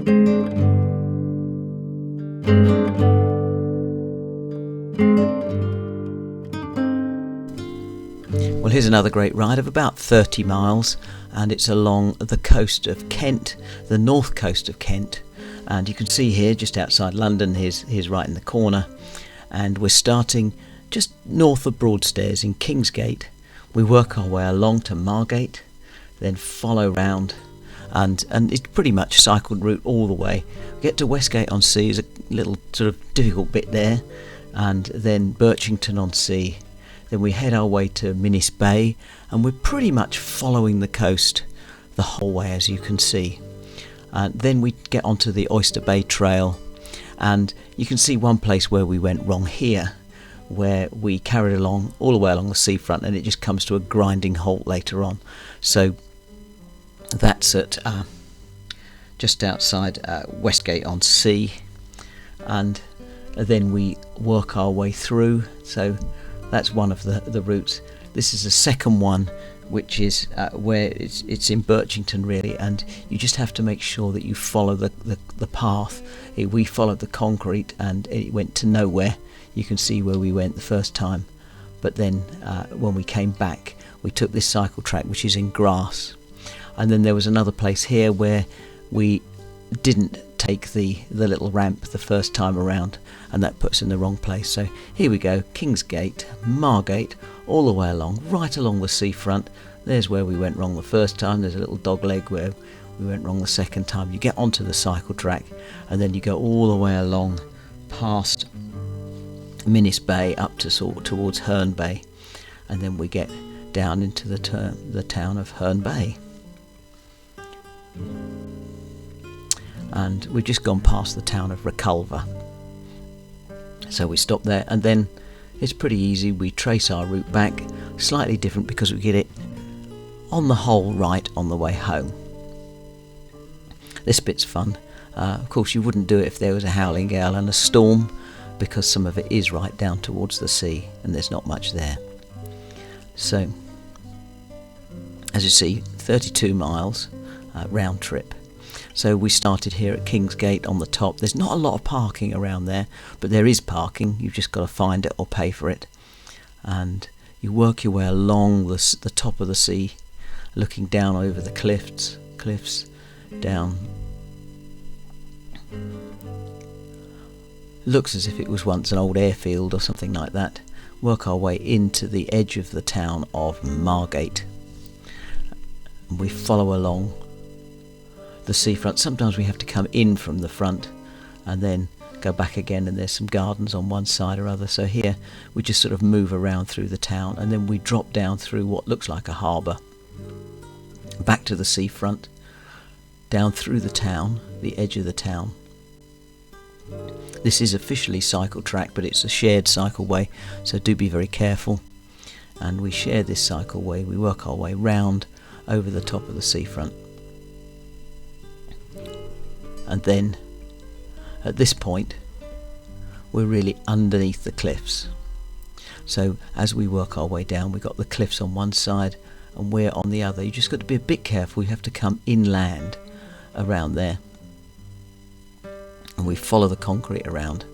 Well, here's another great ride of about 30 miles, and it's along the coast of Kent, the north coast of Kent. And you can see here just outside London, here's right in the corner, and we're starting just north of Broadstairs in Kingsgate. We work our way along to Margate, then follow round, and it's pretty much cycled route all the way. We get to Westgate-on-Sea, is a little sort of difficult bit there, and then Birchington-on-Sea. Then we head our way to Herne Bay, and we're pretty much following the coast the whole way, as you can see. Then we get onto the Oyster Bay Trail, and you can see one place where we went wrong here, where we carried along all the way along the seafront, and it just comes to a grinding halt later on. So that's at just outside Westgate-on-Sea, and then we work our way through. So that's one of the routes. This is the second one, which is where it's in Birchington really, and you just have to make sure that you follow the path. We followed the concrete and it went to nowhere. You can see where we went the first time, but then when we came back we took this cycle track which is in grass, and then there was another place here where we didn't take the little ramp the first time around, and that puts in the wrong place. So here we go, Kingsgate, Margate, all the way along, right along the seafront. There's where we went wrong the first time. There's a little dog leg where we went wrong the second time. You get onto the cycle track, and then you go all the way along past Herne Bay up to towards Herne Bay, and then we get down into the town of Herne Bay. And we've just gone past the town of Reculver, so we stop there, and then it's pretty easy. We trace our route back, slightly different because we get it on the whole right on the way home. This bit's fun. Of course you wouldn't do it if there was a howling gale and a storm, because some of it is right down towards the sea and there's not much there. So as you see, 32 miles round trip. So we started here at Kingsgate on the top. There's not a lot of parking around there, but there is parking. You've just got to find it or pay for it. And you work your way along the top of the sea, looking down over the cliffs down. Looks as if it was once an old airfield or something like that. Work our way into the edge of the town of Margate. And we follow along the seafront. Sometimes we have to come in from the front and then go back again, and there's some gardens on one side or other. So here we just sort of move around through the town, and then we drop down through what looks like a harbour, back to the seafront, down through the town, the edge of the town. This is officially cycle track, but it's a shared cycleway, so do be very careful. And we share this cycleway. We work our way round over the top of the seafront. And then at this point we're really underneath the cliffs. So as we work our way down, we've got the cliffs on one side and we're on the other. You just got to be a bit careful. You have to come inland around there, and we follow the concrete around,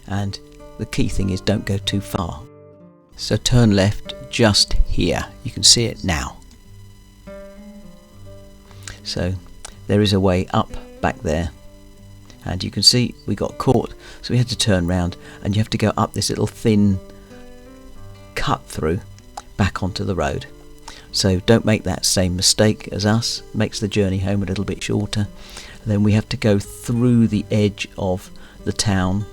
and the key thing is don't go too far. So turn left just here. You can see it now. So there is a way up back there, and you can see we got caught, so we had to turn round, and you have to go up this little thin cut through back onto the road. So don't make that same mistake as us. It makes the journey home a little bit shorter. And then we have to go through the edge of the town.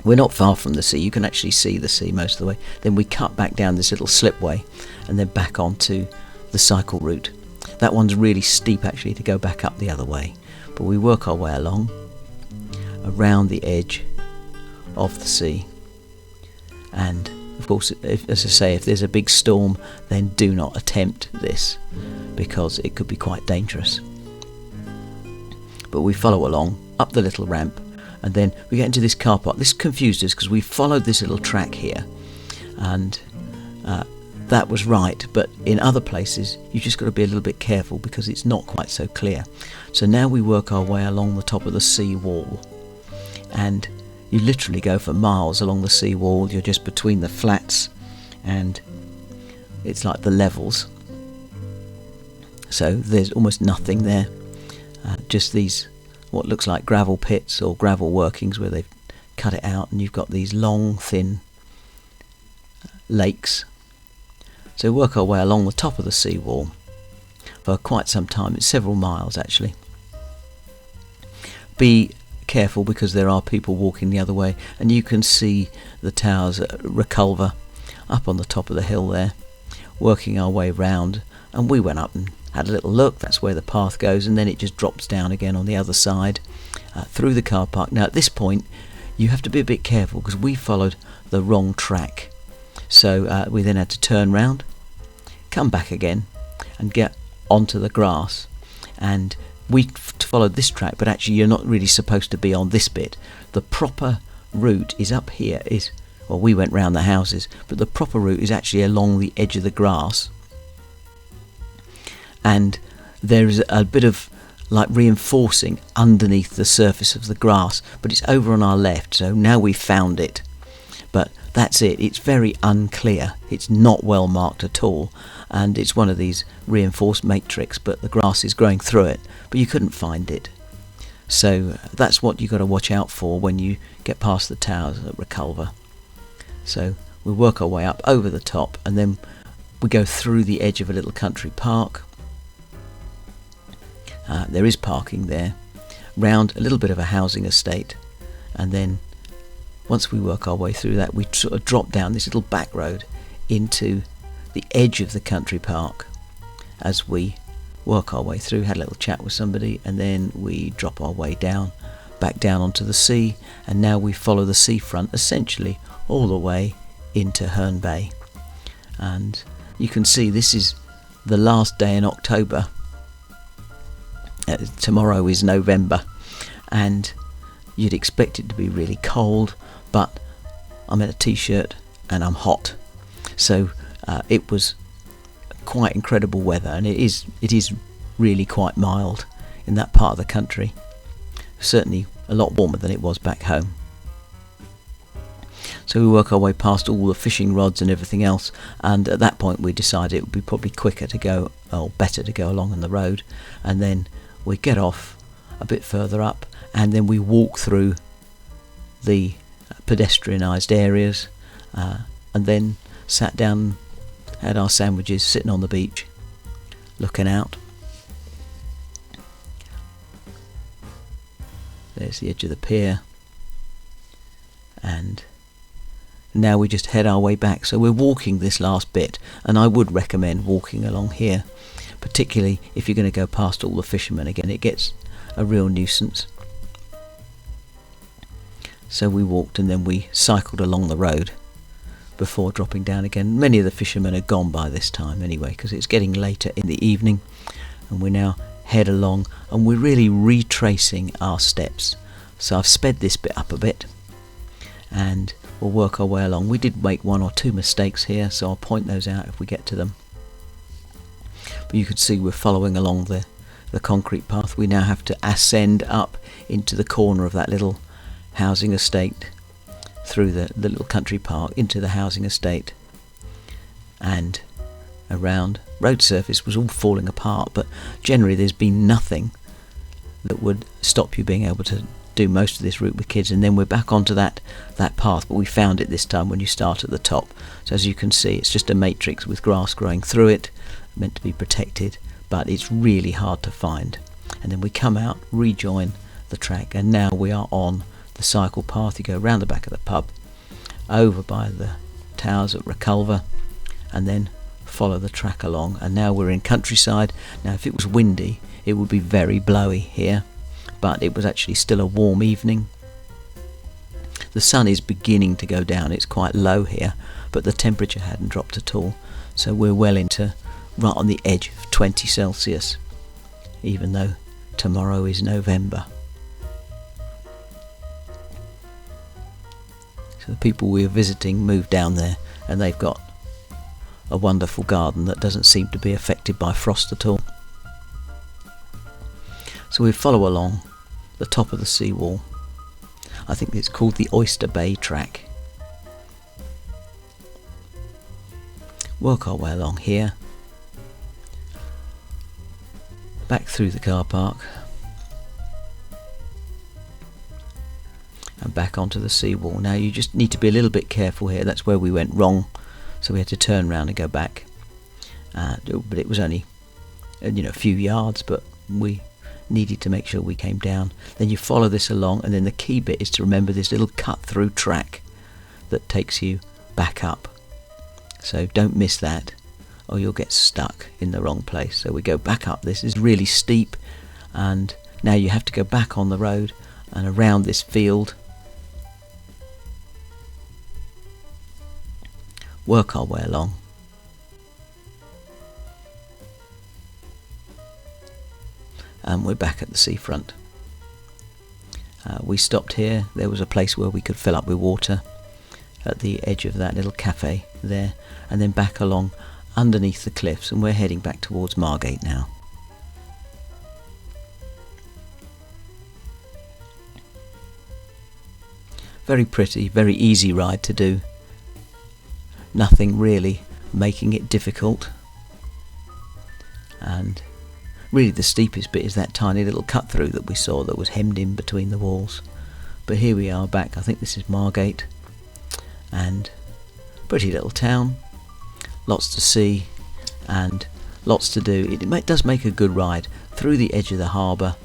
We're not far from the sea. You can actually see the sea most of the way. Then we cut back down this little slipway and then back onto the cycle route. That one's really steep actually to go back up the other way, but we work our way along around the edge of the sea. And of course, as I say, if there's a big storm, then do not attempt this because it could be quite dangerous. But we follow along up the little ramp, and then we get into this car park. This confused us because we followed this little track here, and that was right, but in other places you've just got to be a little bit careful because it's not quite so clear. So now we work our way along the top of the sea wall, and you literally go for miles along the sea wall. You're just between the flats and it's like the levels, so there's almost nothing there, just these what looks like gravel pits or gravel workings where they've cut it out, and you've got these long thin lakes. So we work our way along the top of the seawall for quite some time. It's several miles actually. Be careful because there are people walking the other way, and you can see the towers at Reculver up on the top of the hill there, working our way round, and we went up and had a little look. That's where the path goes, and then it just drops down again on the other side through the car park. Now at this point you have to be a bit careful because we followed the wrong track, so we then had to turn round, come back again and get onto the grass, and we followed this track, but actually you're not really supposed to be on this bit. The proper route is up here. Well, we went round the houses, but the proper route is actually along the edge of the grass, and there is a bit of like reinforcing underneath the surface of the grass, but it's over on our left, so now we've found it. But that's it. It's very unclear. It's not well marked at all, and it's one of these reinforced matrix, but the grass is growing through it, but you couldn't find it. So that's what you've got to watch out for when you get past the towers at Reculver. So we work our way up over the top, and then we go through the edge of a little country park. There is parking there, round a little bit of a housing estate, and then once we work our way through that, we sort of drop down this little back road into the edge of the country park. As we work our way through, had a little chat with somebody, and then we drop our way down, back down onto the sea, and now we follow the seafront essentially all the way into Herne Bay. And you can see this is the last day in October. Tomorrow is November, and you'd expect it to be really cold, but I'm in a t-shirt and I'm hot, so it was quite incredible weather, and it is really quite mild in that part of the country, certainly a lot warmer than it was back home. So we work our way past all the fishing rods and everything else, and at that point we decided it would be probably quicker to go, or better to go along on the road, and then we get off a bit further up, and then we walk through the pedestrianised areas, and then sat down, had our sandwiches, sitting on the beach looking out. There's the edge of the pier, and now we just head our way back. So we're walking this last bit, and I would recommend walking along here, particularly if you're going to go past all the fishermen again. It gets a real nuisance. So we walked, and then we cycled along the road before dropping down again. Many of the fishermen are gone by this time anyway, because it's getting later in the evening, and we now head along, and we're really retracing our steps. So I've sped this bit up a bit, and we'll work our way along. We did make one or two mistakes here, so I'll point those out if we get to them. But you can see we're following along the concrete path. We now have to ascend up into the corner of that little housing estate, through the little country park into the housing estate, and around. Road surface was all falling apart, but generally there's been nothing that would stop you being able to do most of this route with kids. And then we're back onto that path, but we found it this time when you start at the top. So as you can see, it's just a matrix with grass growing through it, meant to be protected, but it's really hard to find. And then we come out, rejoin the track, and now we are on the cycle path. You go round the back of the pub, over by the towers at Reculver, and then follow the track along. And now we're in countryside. Now if it was windy it would be very blowy here, but it was actually still a warm evening. The sun is beginning to go down. It's quite low here, but the temperature hadn't dropped at all, so we're well into right on the edge of 20 Celsius, even though tomorrow is November. So the people we are visiting moved down there, and they've got a wonderful garden that doesn't seem to be affected by frost at all. So we follow along the top of the seawall. I think it's called the Oyster Bay track. Work our way along here, back through the car park and back onto the seawall. Now you just need to be a little bit careful here. That's where we went wrong, so we had to turn around and go back, but it was only a few yards, but we needed to make sure we came down. Then you follow this along, and then the key bit is to remember this little cut through track that takes you back up. So don't miss that, or you'll get stuck in the wrong place. So we go back up. This is really steep, and now you have to go back on the road and around this field. Work our way along. And we're back at the seafront. We stopped here. There was a place where we could fill up with water at the edge of that little cafe there, and then back along underneath the cliffs, and we're heading back towards Margate now. Very pretty, very easy ride to do. Nothing really making it difficult, and really the steepest bit is that tiny little cut through that we saw that was hemmed in between the walls. But here we are back. I think this is Margate, and pretty little town, lots to see and lots to do. It does make a good ride through the edge of the harbour,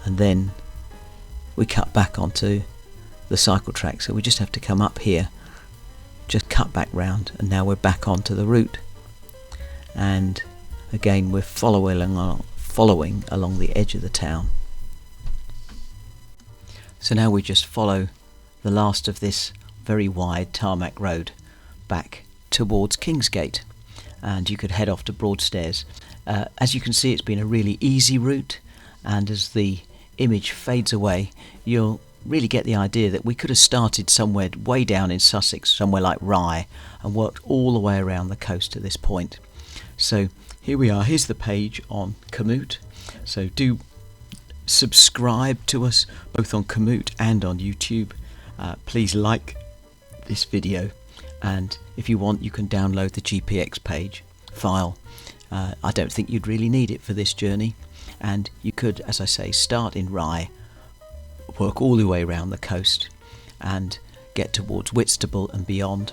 and then we cut back onto the cycle track, so we just have to come up here, just cut back round, and now we're back onto the route. And again we're following along the edge of the town. So now we just follow the last of this very wide tarmac road back towards Kingsgate, and you could head off to Broadstairs. As you can see, it's been a really easy route, and as the image fades away you'll really get the idea that we could have started somewhere way down in Sussex, somewhere like Rye, and worked all the way around the coast to this point. So here we are. Here's the page on Komoot. So do subscribe to us both on Komoot and on YouTube. Please like this video, and if you want you can download the GPX page file. I don't think you'd really need it for this journey, and you could, as I say, start in Rye, work all the way around the coast and get towards Whitstable and beyond.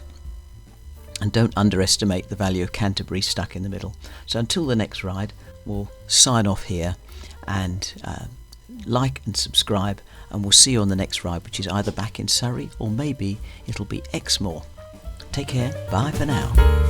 And don't underestimate the value of Canterbury stuck in the middle. So until the next ride, we'll sign off here, and like and subscribe, and we'll see you on the next ride, which is either back in Surrey or maybe it'll be Exmoor. Take care, bye for now.